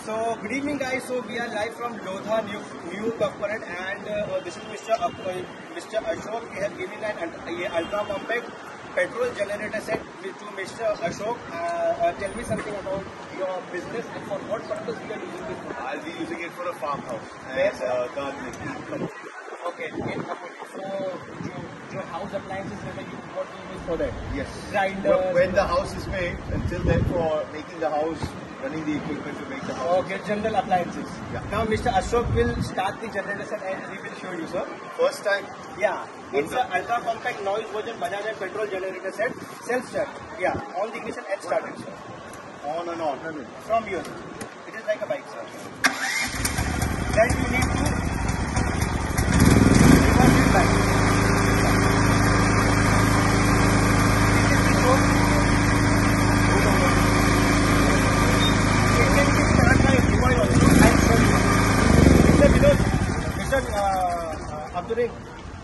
So good evening guys, so we are live from Lodha new component and this is Mr. Ashok. We have given an ultra compact petrol generator set to Mr. Ashok. Tell me something about your business and for what purpose we are using this for. I'll be using it for a farmhouse and gardening. Okay, so your house appliances what do you use for that? Yes. Grinders. When the house is made, until then for making the house, running the equipment to make the house. Okay, general appliances. Yeah. Now Mr. Ashok will start the generator set and he will show you, sir. First time? Yeah. It's an ultra compact noise version Bajaj and petrol generator set. Self-start. Yeah. On the ignition and started, sir. On and on. From your. It is like a bike, sir. Then you need to reverse it back. Abdullah,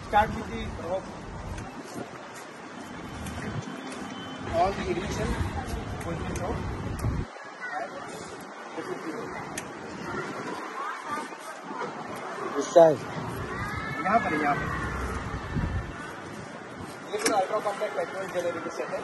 start with the rope. On the ignition, pull the rope. And this is the rope. This side. यहाँ पर ये पूरा ultra compact petrol generator set है.